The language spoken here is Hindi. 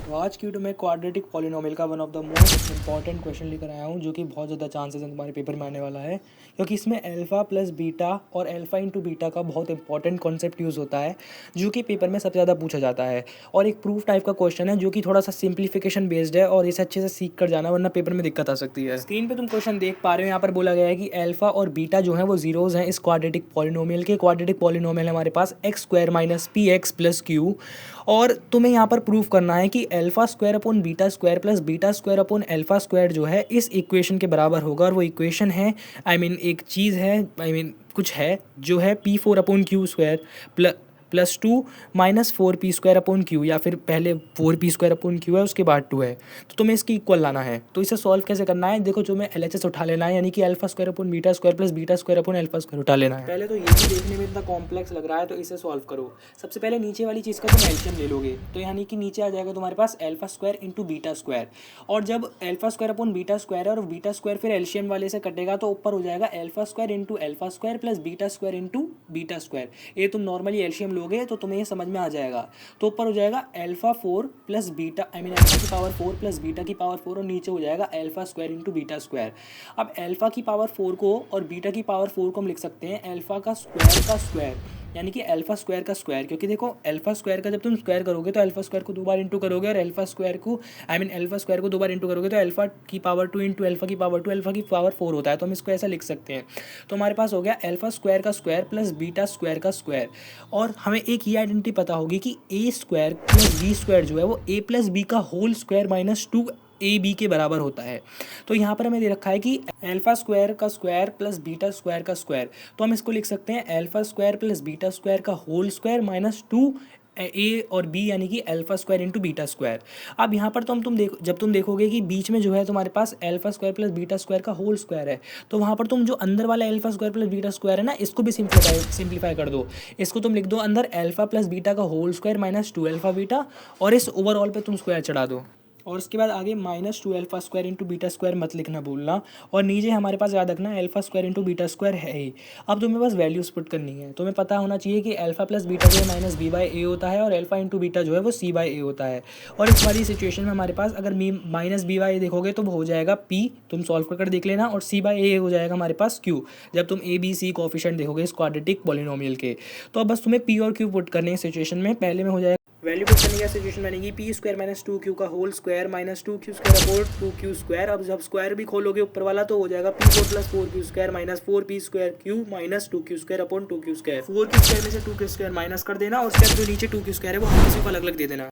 तो आज की वीडियो में क्वाड्रेटिक पॉलिनोमियल का one of the most important question लेकर आया हूँ, जो कि बहुत ज़्यादा चांसेस हैं तुम्हारे पेपर में आने वाला है, क्योंकि इसमें अल्फा प्लस बीटा और अल्फा इंटू बीटा का बहुत इंपॉर्टेंट कॉन्सेप्ट यूज़ होता है, जो कि पेपर में सबसे ज़्यादा पूछा जाता है। और एक प्रूफ टाइप का क्वेश्चन है, जो कि थोड़ा सा सिंप्लीफिकेशन बेस्ड है, और इसे अच्छे से सीख कर जाना, वरना पेपर में दिक्कत आ सकती है। स्क्रीन पर तुम क्वेश्चन देख पा रहे हो, यहाँ पर बोला गया है कि अल्फा और बीटा जो है वो जीरोज़ हैं इस क्वाड्रेटिक पॉलिनोमियल के। क्वाड्रेटिक पॉलिनोमियल हमारे पास x square minus p x plus q, और तुम्हें यहाँ पर प्रूफ करना है कि alpha square upon beta square plus beta square upon alpha square जो है इस इक्वेशन के बराबर होगा। और वो इक्वेशन है एक चीज़ है, कुछ है जो है P4 upon Q square plus 2 minus 4P square upon Q, या फिर पहले 4P स्क्वायर अपॉन क्यू है उसके बाद 2 है, तो तुम्हें इसकी इक्वल लाना है। तो इसे सॉल्व कैसे करना है, देखो तुम्हें LHS उठा लेना है, यानी कि alpha square upon beta square plus beta square upon alpha square उठा लेना है। पहले तो ये भी देखने में इतना कॉम्प्लेक्स लग रहा है, तो इसे सॉल्व करो। सबसे पहले नीचे वाली चीज़ का तुम एलसीएम ले लोगे, तो यानी कि नीचे आ जाएगा तुम्हारे पास alpha square into beta square, और जब alpha square upon beta square है और बीटा स्क्वायर फिर एलसीएम वाले से कटेगा, तो ऊपर हो जाएगा alpha square into alpha square plus beta square into beta square. ये तुम नॉर्मली एलसीएम लोगे तो तुम्हें ये समझ में आ जाएगा। तो ऊपर हो जाएगा अल्फा 4 प्लस बीटा, अल्फा की पावर 4 प्लस बीटा की पावर 4, और नीचे हो जाएगा alpha square into beta square. अब अल्फा की पावर 4 को और बीटा की पावर 4 को हम लिख सकते हैं अल्फा का स्क्वायर, यानी कि अल्फा स्क्वायर का स्क्वायर, क्योंकि देखो अल्फा स्क्वायर का जब तुम स्क्वायर करोगे तो अल्फा स्क्वायर को 2 बार इंटू करोगे, और अल्फा स्क्वायर को 2 बार इंटू करोगे तो अल्फा की पावर 2 इंटू अल्फा की पावर 2 अल्फा की पावर 4 होता है। तो हम इसको ऐसा लिख सकते हैं। तो हमारे पास हो गया अल्फा स्क्वायर का स्क्वायर प्लस बीटा स्क्वायर का स्क्वायर। और हमें एक ये आइडेंटिटी पता होगी कि ए स्क्वायर प्लस बी स्क्वायर जो है वो ए प्लस बी का होल स्क्वायर माइनस 2ab के बराबर होता है। तो यहाँ पर हमें दे रखा है कि अल्फा स्क्वायर का स्क्वायर प्लस बीटा स्क्वायर का स्क्वायर, तो हम इसको लिख सकते हैं alpha square plus beta square का होल स्क्वायर माइनस 2 ए और बी, यानी कि alpha square into beta square. अब यहाँ पर तो जब तुम देखोगे कि बीच में जो है तुम्हारे पास alpha square plus beta square का होल स्क्वायर है, तो वहाँ पर तुम जो अंदर वाला alpha square plus beta square है ना, इसको भी सिंप्लीफाई कर दो। इसको तुम लिख दो अंदर अल्फा प्लस बीटा का whole square minus 2 alpha beta, और इस ओवरऑल पे तुम स्क्वायर चढ़ा दो। और उसके बाद आगे minus 2 alpha square into beta square मत लिखना भूलना, और नीचे हमारे पास याद रखना alpha square into beta square है ही। अब तुम्हें बस वैल्यूज पुट करनी है। तुम्हें पता होना चाहिए कि अल्फा प्लस बीटा जो है माइनस बी बाई ए होता है, और अल्फा इंटू बीटा जो है वो सी बाई ए होता है। और इस वाली सिचुएशन में हमारे पास अगर माइनस बी बाई ए देखोगे तो वो हो जाएगा पी, तुम सॉल्व कर देख लेना, और सी बाई ए हो जाएगा हमारे पास क्यू, जब तुम ए बी सी कोएफिशिएंट देखोगे इस क्वाड्रेटिक पॉलिनोमियल के। तो अब बस तुम्हें पी और क्यू पुट करने हैं सिचुएशन में। पहले में हो जाएगा वैल्यू पुट करने की सिचुएशन बनेगी पी स्क्वायर माइनस 2q का whole square minus 2q square upon 2q square. अब जब स्क्वायर भी खोलोगे ऊपर वाला तो हो जाएगा p4 plus 4q square minus 4p square q minus 2q square upon 2q square. 4q square में से 2q स्क्वायर माइनस कर देना, और उसके बाद जो नीचे 2q स्क्वायर है वो हम किसी को अलग अलग दे देना।